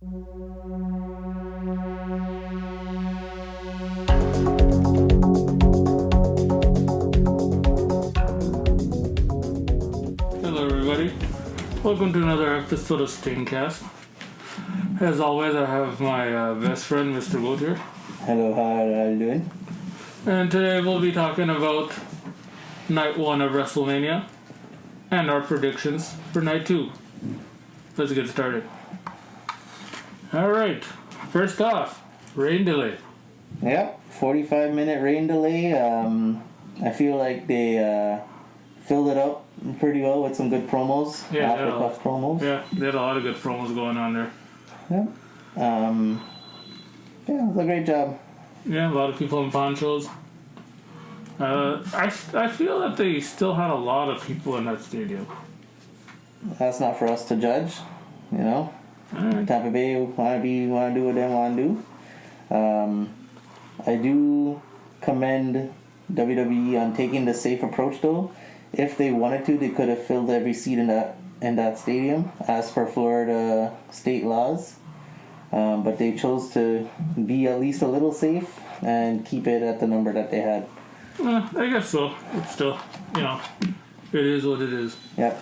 Hello everybody, welcome to another episode of StingCast. As always, I have my best friend, Mr. Goat here. Hello, how are you doing? And today we'll be talking about Night 1 of WrestleMania and our predictions for Night 2. Let's get started. Alright, first off, rain delay. Yep, 45-minute rain delay. I feel like they filled it up pretty well with some good promos. Yeah, off-the-cuff promos. Yeah, they had a lot of good promos going on there. Yep. Yeah, it was a great job. Yeah, a lot of people in ponchos. I feel that they still had a lot of people in that stadium. That's not for us to judge, you know. Alright. Tampa Bay want to do what they want to do. I do commend WWE on taking the safe approach, though. If they wanted to, they could have filled every seat in that stadium as per Florida state laws. But they chose to be at least a little safe and keep it at the number that they had. I guess so. It's still, it is what it is. Yep.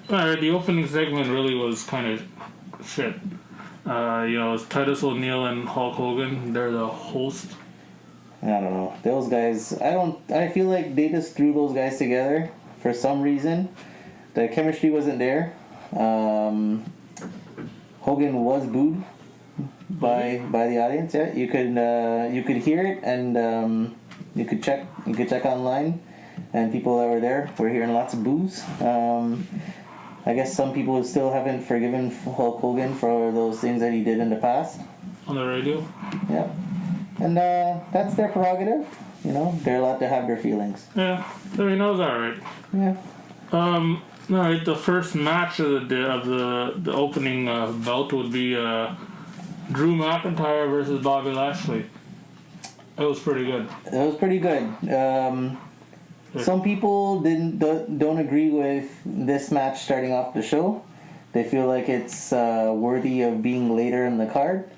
The opening segment really was kind of shit. It's Titus O'Neil and Hulk Hogan. They're the host. I don't know. Those guys, I feel like they just threw those guys together for some reason. The chemistry wasn't there. Hogan was booed by the audience. Yeah, you could hear it, and you could check online, and people that were there were hearing lots of boos. I guess some people still haven't forgiven Hulk Hogan for those things that he did in the past. On the radio? Yeah. And that's their prerogative. They're allowed to have their feelings. Yeah, I mean, that was alright. Yeah. Alright, the first match of the opening bout would be Drew McIntyre versus Bobby Lashley. It was pretty good. It was pretty good. Some people don't agree with this match starting off the show. They feel like it's worthy of being later in the card.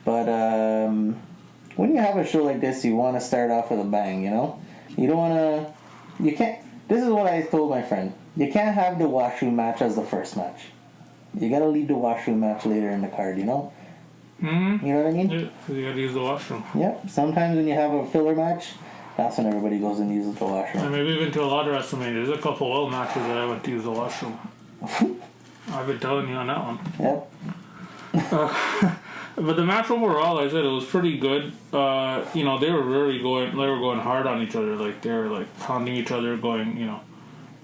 But when you have a show like this, you want to start off with a bang, You don't want to... You can't... This is what I told my friend. You can't have the washroom match as the first match. You gotta leave the washroom match later in the card, Mm-hmm. You know what I mean? Yeah, you gotta use the washroom. Yep. Sometimes when you have a filler match, that's when everybody goes and uses the washroom. And maybe even to a lot of WrestleMania. There's a couple old matches that I went to use the washroom. I've been telling you on that one. Yep. But the match overall, like I said, it was pretty good. They were going hard on each other. Like, they were, like, pounding each other, going,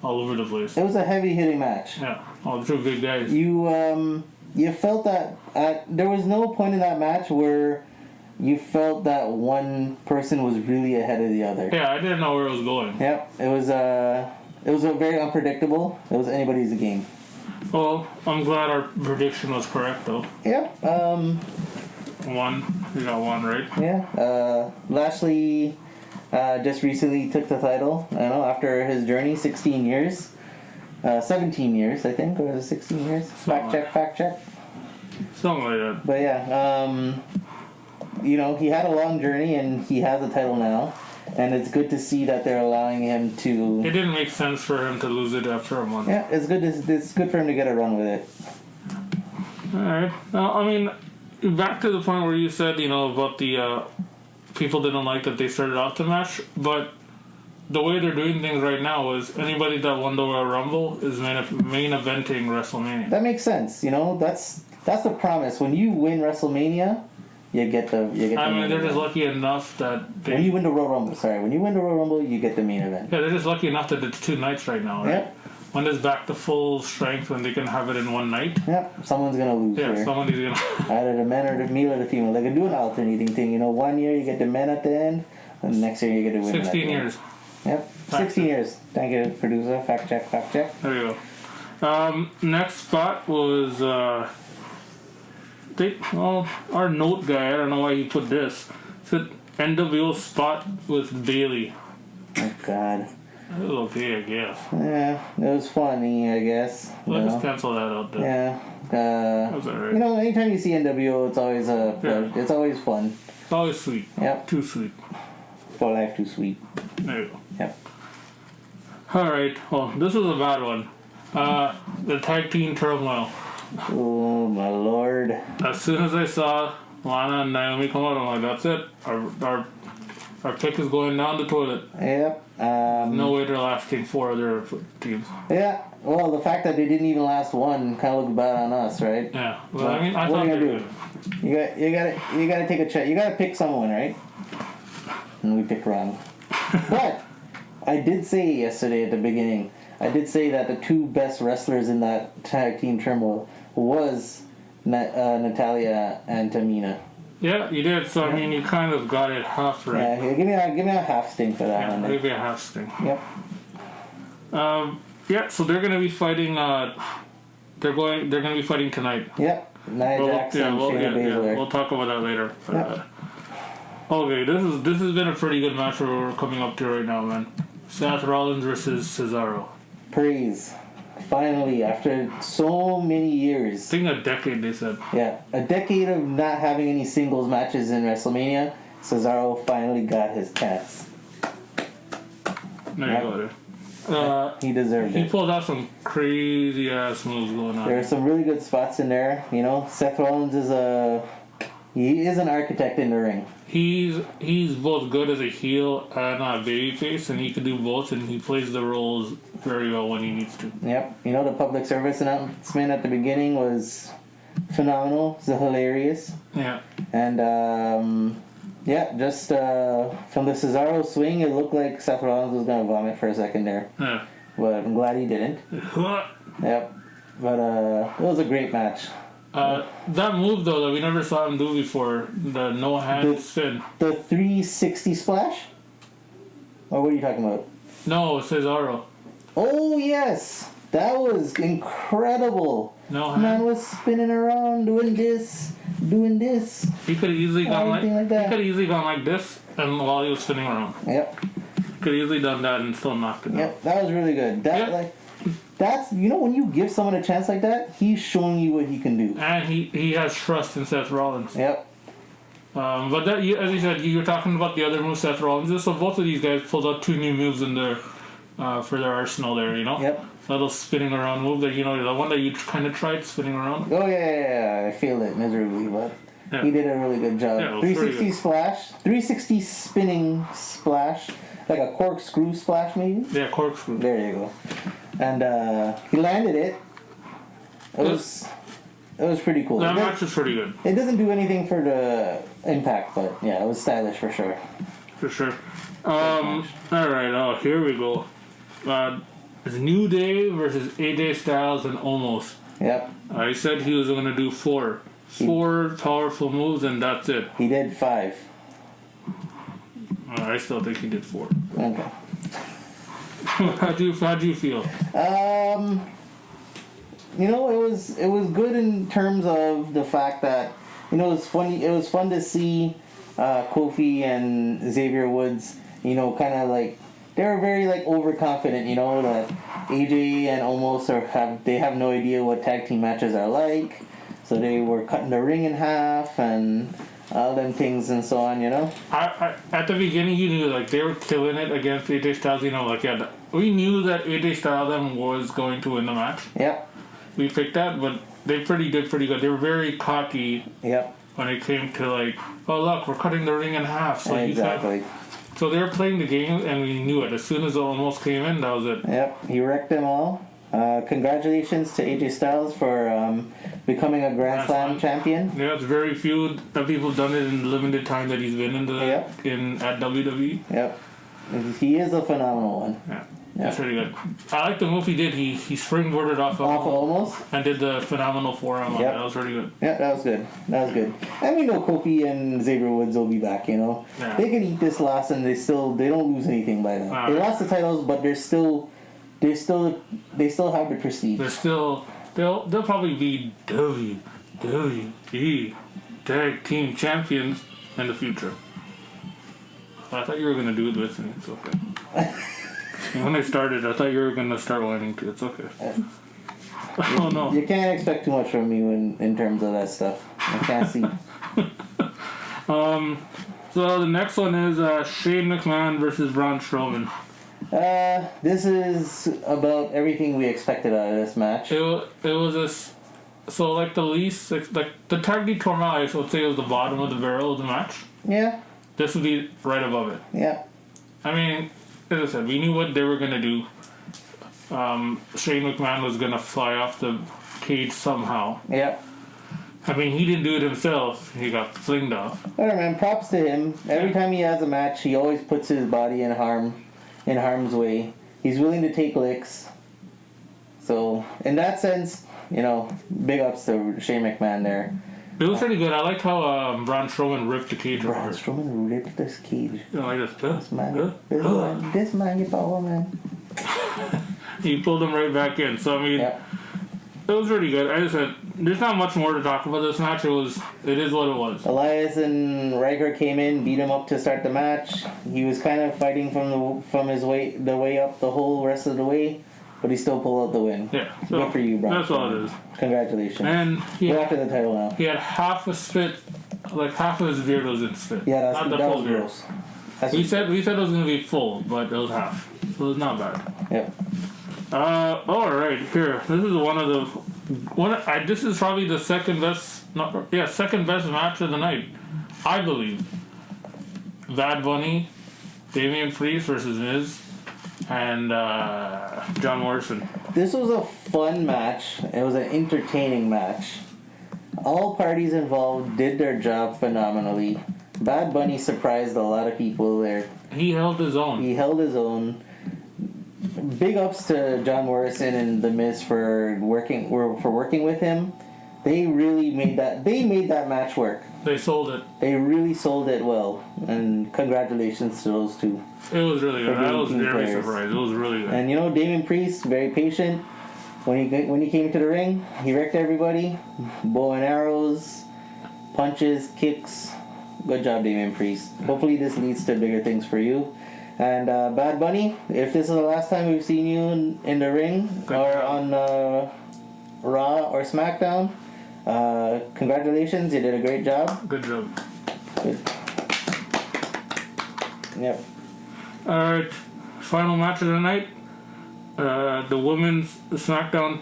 all over the place. It was a heavy-hitting match. Yeah. All two big guys. You felt that... there was no point in that match where you felt that one person was really ahead of the other. Yeah, I didn't know where it was going. Yep. It was a very unpredictable. It was anybody's game. Well, I'm glad our prediction was correct, though. Yep. We got one right. Yeah. Lashley just recently took the title. After his journey, 16 years. 17 years, I think, or was it 16 years? Fact check. Something like that. But yeah, he had a long journey, and he has the title now. And it's good to see that they're allowing him to... It didn't make sense for him to lose it after a month. Yeah, it's good for him to get a run with it. Alright. Now, I mean, back to the point where you said, about the people didn't like that they started off the match, but the way they're doing things right now is anybody that won the Royal Rumble is main eventing WrestleMania. That makes sense, That's the promise. When you win WrestleMania... You get the they're just lucky enough that when you win the Royal Rumble, you get the main event. Yeah, they're just lucky enough that it's 2 nights right now, right? Yep. When it's back to full strength, when they can have it in one night. Yep. Someone's gonna lose. Yeah, somebody's gonna. Either the men or the male or the female. They can do an alternating thing. 1 year you get the men at the end, and the next year you get the women. 16 years. Yep. 16 years. Thank you, producer. Fact check. There you go. Next spot was our note guy, I don't know why he put this. Said NWO spot with Bailey. Oh God. It was okay, I guess. Yeah, it was funny, I guess. Let's cancel that out then. Yeah. That's alright. You know, anytime you see NWO, it's always it's always fun. It's always sweet. Yep. Too sweet. For life, too sweet. There you go. Yep. Alright, well, this is a bad one. The tag team turmoil. Oh my lord. As soon as I saw Lana and Naomi come out, I'm like, that's it. Our pick is going down the toilet. Yep. No way they're lasting 4 other teams. Yeah. Well, the fact that they didn't even last one kind of looks bad on us, right? Yeah. Well, I mean, I what thought are you they gonna do? You gotta take a check. You gotta pick someone, right? And we picked wrong. But I did say yesterday at the beginning, I did say that the 2 best wrestlers in that tag team turmoil was Natalya and Tamina. Yeah, you did. So I mean, you kind of got it half right. Yeah, give me a half sting for that one. Maybe a half sting. Yep. Yeah. So they're gonna be fighting. They're gonna be fighting tonight. Yep. Nia Jax and Shayna Baszler. We'll talk about that later. Yep. Okay, this has been a pretty good match we're coming up to right now, man. Seth Rollins versus Cesaro. Praise. Finally, after so many years. I think a decade, they said. Yeah, a decade of not having any singles matches in WrestleMania, Cesaro finally got his chance. There you go, there. He deserved it. He pulled out some crazy ass moves going on. There are some really good spots in there. You know, Seth Rollins is an architect in the ring. He's both good as a heel and a babyface, and he can do both, and he plays the roles very well when he needs to. Yep. You know, the public service announcement at the beginning was phenomenal. It was hilarious. Yeah. And just from the Cesaro swing, it looked like Seth Rollins was gonna vomit for a second there. Yeah. But I'm glad he didn't. Yep. But it was a great match. That move though that we never saw him do before, the no hand spin. The 360 splash? Or what are you talking about? No, Cesaro. Oh yes, that was incredible. No Man hand. was spinning around, doing this. He could have easily gone like that. He could have easily gone like this, and while he was spinning around. Yep. Could have easily done that and still knocked it out. Yep, that was really good. That's when you give someone a chance like that, he's showing you what he can do. And he has trust in Seth Rollins. Yep. But that, as you said, you were talking about the other move Seth Rollins did. So both of these guys pulled out 2 new moves in their for their arsenal there. You know. Yep. Little spinning around move that the one that you kind of tried spinning around. Oh yeah. I feel it miserably, but he did a really good job. Yeah, 360 splash, 360 spinning splash, like a corkscrew splash maybe. Yeah, corkscrew. There you go. And he landed it. It was pretty cool. That match was pretty good. It doesn't do anything for the impact, but yeah, it was stylish for sure. For sure. Alright, here we go. It's New Day versus AJ Styles and Omos. Yep. I said he was going to do 4 powerful moves, and that's it. He did 5. I still think he did 4. Okay. How'd you feel? It was good in terms of the fact that it was funny. It was fun to see Kofi and Xavier Woods. Kind of like they were very like overconfident. That AJ and Omos have no idea what tag team matches are like, so they were cutting the ring in half and all them things and so on. I at the beginning you knew like they were killing it against AJ Styles. We knew that AJ Styles was going to win the match. Yep. We picked that, but they did pretty good. They were very cocky. Yep. When it came to like, oh look, we're cutting the ring in half. So exactly. So they were playing the game, and we knew it. As soon as it almost came in, that was it. Yep, he wrecked them all. Congratulations to AJ Styles for becoming a Grand Slam champion. Yeah, it's very few that people have done it in the limited time that he's been at WWE. Yep, he is a phenomenal one. Yeah. That's really good. I like the move he did. He springboarded off of Omos and did the phenomenal forearm. Yep. That was really good. Yeah, that was good. And we know Kofi and Xavier Woods will be back. Yeah. They can eat this loss and they don't lose anything by that. They lost the titles, but they still have the prestige. They'll probably be WWE Tag Team Champions in the future. I thought you were gonna do it with me. It's okay. When I started, I thought you were going to start whining too. It's okay. Oh no. You can't expect too much from me in terms of that stuff. I can't see. So the next one is Shane McMahon versus Braun Strowman. This is about everything we expected out of this match. It was so like the least like the tag team tournament, I would say, was the bottom of the barrel of the match. Yeah. This would be right above it. Yeah. I mean, as I said, we knew what they were gonna do. Shane McMahon was gonna fly off the cage somehow. Yeah. I mean, he didn't do it himself. He got flinged off. Alright, man. Props to him. Every time he has a match, he always puts his body in harm's way. He's willing to take licks. So, in that sense, big ups to Shane McMahon there. It was pretty good. I liked how Braun Strowman ripped the cage Braun apart. Strowman ripped this cage. Like this. This man get power, man. He pulled him right back in. So I mean, Yep. It was really good. I just said there's not much more to talk about this match. It is what it was. Elias and Riker came in, beat him up to start the match. He was kind of fighting from his way up the whole rest of the way, but he still pulled out the win. Yeah. So good for you, Braun. That's all it is. Congratulations. And go after the title now. He had half a spit, like half of his beard was in spit. Yeah, not the that full was beard. gross. We said it was gonna be full, but it was half, so it was not bad. Yep. All right, here. This is this is probably the second best match of the night, I believe. Bad Bunny, Damian Priest versus Miz, and John Morrison. This was a fun match. It was an entertaining match. All parties involved did their job phenomenally. Bad Bunny surprised a lot of people there. He held his own. Big ups to John Morrison and The Miz for working with him. They really made that match work. They sold it. They really sold it well, and congratulations to those two. It was really good. I was very players. surprised. It was really good. And Damian Priest, very patient. When he came to the ring, he wrecked everybody. Bow and arrows, punches, kicks. Good job, Damian Priest. Hopefully this leads to bigger things for you. And Bad Bunny, if this is the last time we've seen you in the ring or on Raw or SmackDown, congratulations, you did a great job. Good job. Good. Yep. Alright, final match of the night. The Women's SmackDown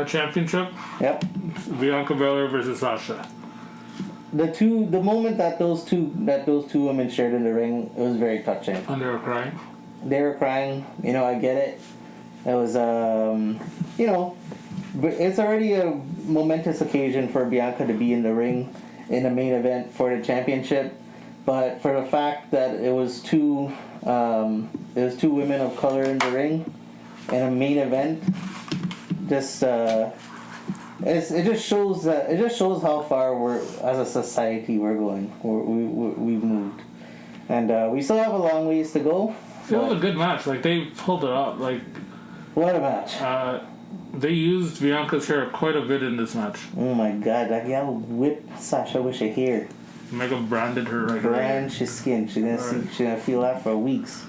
Championship. Yep. Bianca Belair versus Sasha. The moment that those two women shared in the ring, it was very touching. And they were crying. They were crying. I get it. It was but it's already a momentous occasion for Bianca to be in the ring in the main event for the championship. But for the fact that it was two women of color in the ring in a main event, it just shows how far we're as a society we're going. We've moved, and we still have a long ways to go. It was a good match. Like they pulled it up. Like what a match! They used Bianca's hair quite a bit in this match. Oh my god! That gal whipped Sasha with her hair. Mega branded her right Brand her skin. She's gonna feel that for weeks.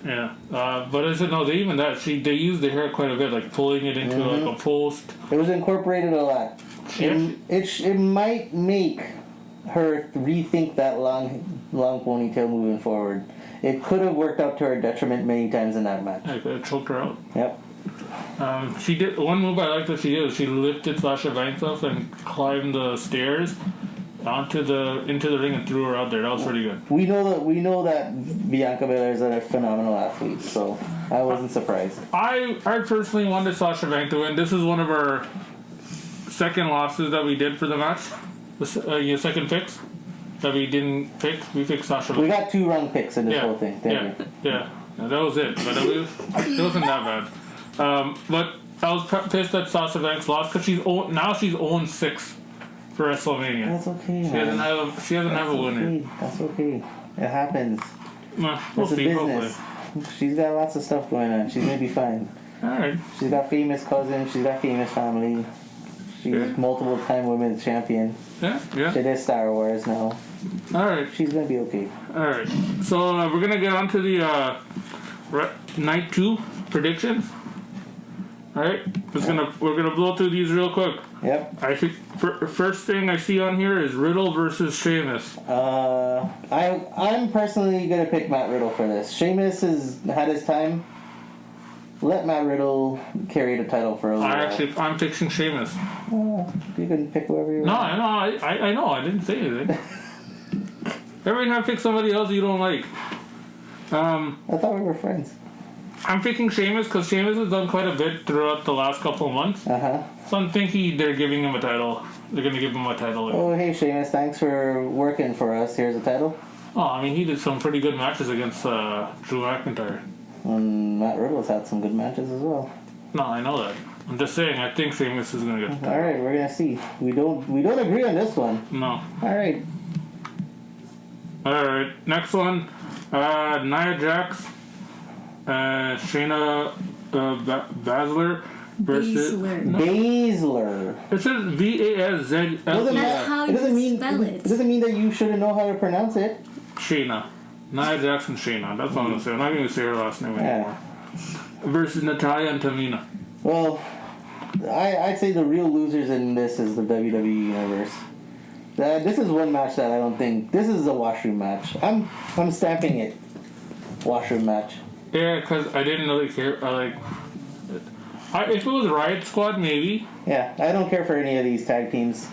Yeah, but I said no. They used the hair quite a bit, like pulling it into like a post. It was incorporated a lot. It might make her rethink that long ponytail moving forward. It could have worked out to her detriment many times in that match. It choked her out. Yep. She did one move I liked that she did. She lifted Sasha Banks up and climbed the stairs into the ring and threw her out there. That was pretty good. We know that Bianca Belair is a phenomenal athlete, so I wasn't surprised. I personally wanted Sasha Banks to win. This is one of our second losses that we did for the match. Your second picks that we didn't pick. We picked Sasha Banks. We got two wrong picks in this whole thing. Yeah, that was it. But it wasn't that bad. But I was pissed that Sasha Banks lost because she's 0-6 for WrestleMania. That's okay, She doesn't have a winner. That's okay. It happens. We'll see. Business. She's got lots of stuff going on. She's gonna be fine. Alright. She's got famous cousins. She's got famous family. She's multiple-time women's champion. Yeah. She did Star Wars now. Alright. She's gonna be okay. Alright. So we're gonna get on to the night 2 predictions. Alright, we're gonna blow through these real quick. Yep. I think first thing I see on here is Riddle versus Sheamus. I'm personally gonna pick Matt Riddle for this. Sheamus has had his time. Let Matt Riddle carry the title for a little while. I'm picking Sheamus. You can pick whoever you want. No, I know. I didn't say anything. Every time I pick somebody else you don't like. I thought we were friends. I'm picking Sheamus because Sheamus has done quite a bit throughout the last couple of months. So I'm thinking they're giving him a title. They're going to give him a title. Oh, hey, Sheamus, thanks for working for us. Here's a title. Oh, I mean, he did some pretty good matches against Drew McIntyre. And Matt Riddle's had some good matches as well. No, I know that. I'm just saying, I think Sheamus is going to get the title. Alright, we're going to see. We don't agree on this one. No. Alright. Alright, next one. Nia Jax. Shayna Baszler versus Baszler. It says B-A-S-Z. That's how you spell it. It doesn't mean that you shouldn't know how to pronounce it. Shayna. Nia Jax and Shayna. That's what I'm gonna say. I'm not gonna say her last name. Yeah. Versus Natalya and Tamina. Well, I'd say the real losers in this is the WWE Universe. This is one match that I don't think. This is a washroom match. I'm stamping it. Washroom match. Yeah, because I didn't really care. If it was Riot Squad, maybe. Yeah, I don't care for any of these tag teams.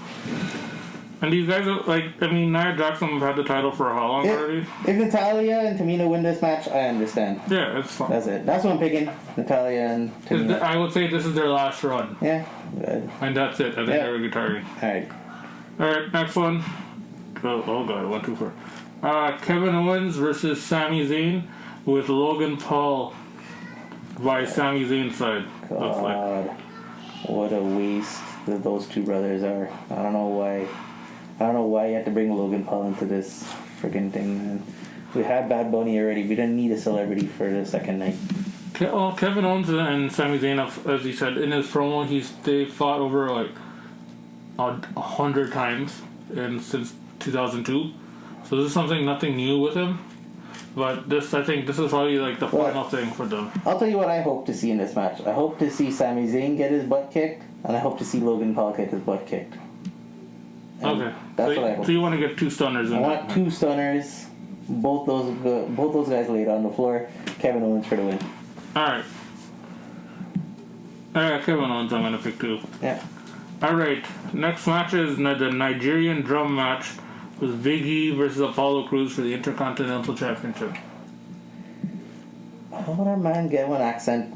And these guys are Nia Jackson have had the title for how long already? If Natalya and Tamina win this match, I understand. Yeah, it's fine. That's it. That's what I'm picking. Natalya and Tamina. I would say this is their last run. Yeah. Good. And that's it. I think they're retiring. Alright, next one. Oh god, 1, 2, 4. Kevin Owens versus Sami Zayn with Logan Paul by Sami Zayn's side. God, what a waste that those two brothers are. I don't know why you had to bring Logan Paul into this freaking thing, man. We had Bad Bunny already. We didn't need a celebrity for the second night. Well, Kevin Owens and Sami Zayn, as he said in his promo, they fought over like 100 times since 2002. So this is nothing new with him. But I think this is probably like the final thing for them. I'll tell you what I hope to see in this match. I hope to see Sami Zayn get his butt kicked, and I hope to see Logan Paul get his butt kicked. And okay. That's what I hope. So you want to get 2 stunners in I want 2 stunners. Both those guys laid on the floor. Kevin Owens for the win. Alright, Kevin Owens I'm going to pick too. Yeah. Alright, next match is the Nigerian drum match with Big E versus Apollo Crews for the Intercontinental Championship. How would our man get one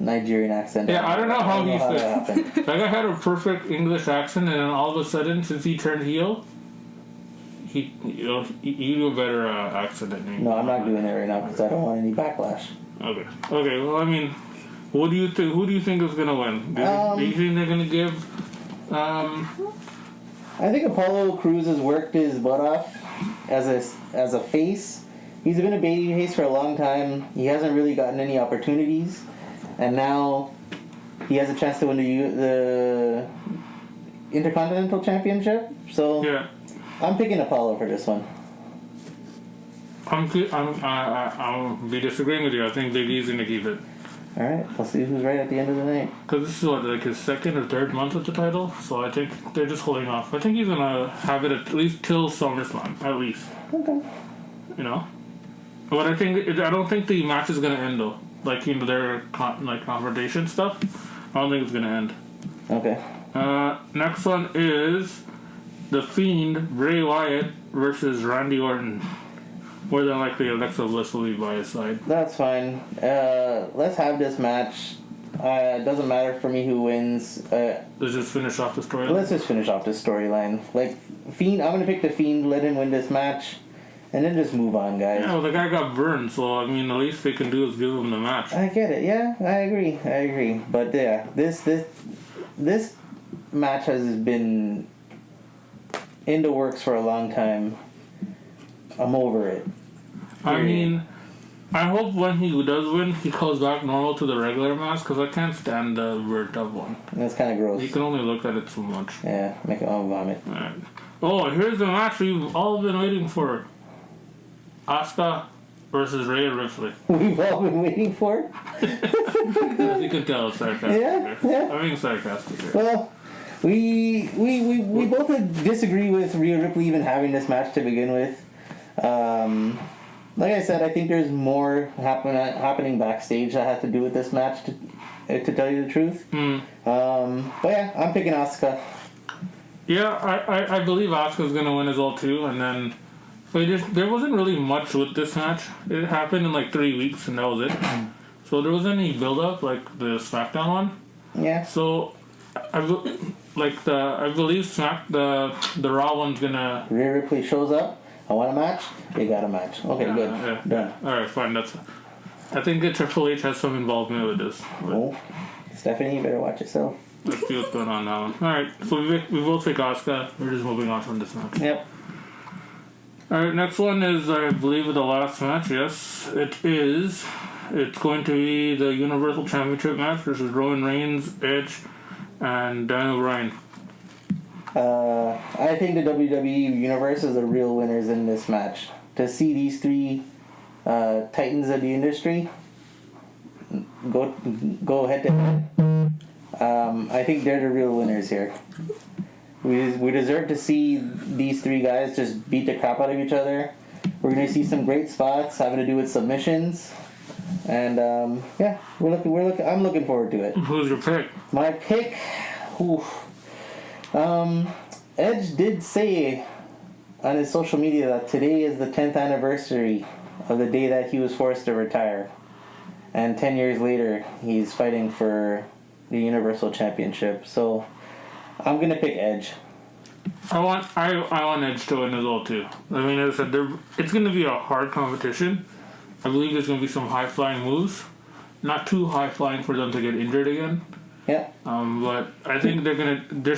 Nigerian accent? Yeah, I don't know how he that said. That guy had a perfect English accent, and then all of a sudden, since he turned heel, he do a better accent than me. No, I'm not doing it right now because I don't want any backlash. Okay. Well, I mean, what do you think? Who do you think is gonna win? Do you think they're gonna give? I think Apollo Crews has worked his butt off as a face. He's been a baby face for a long time. He hasn't really gotten any opportunities, and now he has a chance to win the Intercontinental Championship. So Yeah. I'm picking Apollo for this one. I'll be disagreeing with you. I think Big E's gonna keep it. All right, we'll see who's right at the end of the night. Because this is like his 2nd or 3rd month with the title, so I think they're just holding off. I think he's gonna have it at least till SummerSlam, at least. Okay. You know, but I don't think the match is gonna end though. Like their confrontation stuff. I don't think it's gonna end. Okay. Next one is The Fiend Bray Wyatt versus Randy Orton. More than likely, Alexa Bliss will be by his side. That's fine. Let's have this match. It doesn't matter for me who wins. Let's just finish off the storyline. Let's just finish off this storyline. Like, Fiend, I'm going to pick the Fiend, let him win this match, and then just move on, guys. Yeah, well, the guy got burned, so, I mean, the least they can do is give him the match. I get it, yeah, I agree. But, yeah, this match has been in the works for a long time. I'm over it. I mean, I hope when he does win, he goes back normal to the regular mask, because I can't stand the burnt up one. That's kind of gross. You can only look at it so much. Yeah, make it all vomit. Right. Oh, here's the match we've all been waiting for. Asuka versus Ray Ripley. We've all been waiting for. As you can tell, it's sarcastic. Yeah. I'm being sarcastic here. Well, we both disagree with Rhea Ripley even having this match to begin with. Like I said, I think there's more happening backstage that has to do with this match, to tell you the truth. But yeah, I'm picking Asuka. Yeah, I believe Asuka's going to win as well, too. And then there wasn't really much with this match. It happened in like 3 weeks, and that was it. So there wasn't any build-up like the SmackDown one. Yeah. So I believe the Raw one's going to... Rhea Ripley shows up. I want a match. They got a match. Okay, good. Yeah. Done. All right, fine. I think that Triple H has some involvement with this. Oh, Stephanie, you better watch yourself. Let's see what's going on now. All right, so we both pick Asuka. We're just moving on from this match. Yep. All right, next one is, I believe, the last match. Yes, it is. It's going to be the Universal Championship match versus Roman Reigns, Edge, and Daniel Bryan. I think the WWE Universe is the real winners in this match. To see these three titans of the industry go head to head, I think they're the real winners here. We deserve to see these three guys just beat the crap out of each other. We're going to see some great spots having to do with submissions, and yeah, I'm looking forward to it. Who's your pick? My pick. Oof. Edge did say on his social media that today is the 10th anniversary of the day that he was forced to retire. And 10 years later, he's fighting for the Universal Championship. So, I'm going to pick Edge. I want Edge to win as well, too. I mean, as I said, it's going to be a hard competition. I believe there's going to be some high-flying moves. Not too high-flying for them to get injured again. Yeah. But I think there's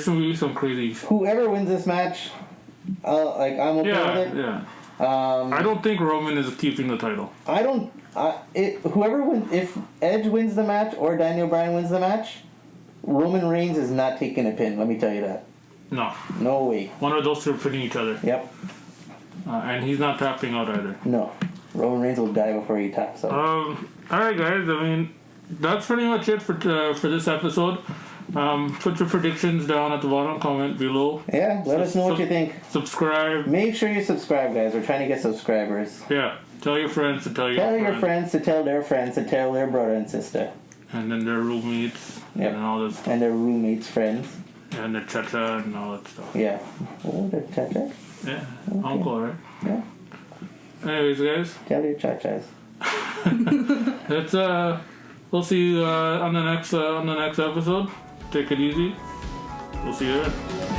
going to be some crazy... Whoever wins this match, I'm okay with it. Yeah. I don't think Roman is keeping the title. Whoever wins, if Edge wins the match or Daniel Bryan wins the match, Roman Reigns is not taking a pin. Let me tell you that. No. No way. One of those two are pinning each other. Yep. And he's not tapping out either. No. Roman Reigns will die before he taps out. All right, guys. I mean, that's pretty much it for this episode. Put your predictions down at the bottom, comment below. Yeah, let us know what you think. Subscribe. Make sure you subscribe, guys. We're trying to get subscribers. Yeah. Tell your friends to tell your friends. Tell your friends to tell their friends to tell their brother and sister. And then their roommates. Yep. And all this. And their roommates' friends. And their cha-cha and all that stuff. Yeah. Oh, their cha-cha? Yeah. Okay. Uncle, right? Yeah. Anyways, guys. Tell your cha-chas. We'll see you on the next episode. Take it easy. We'll see you then.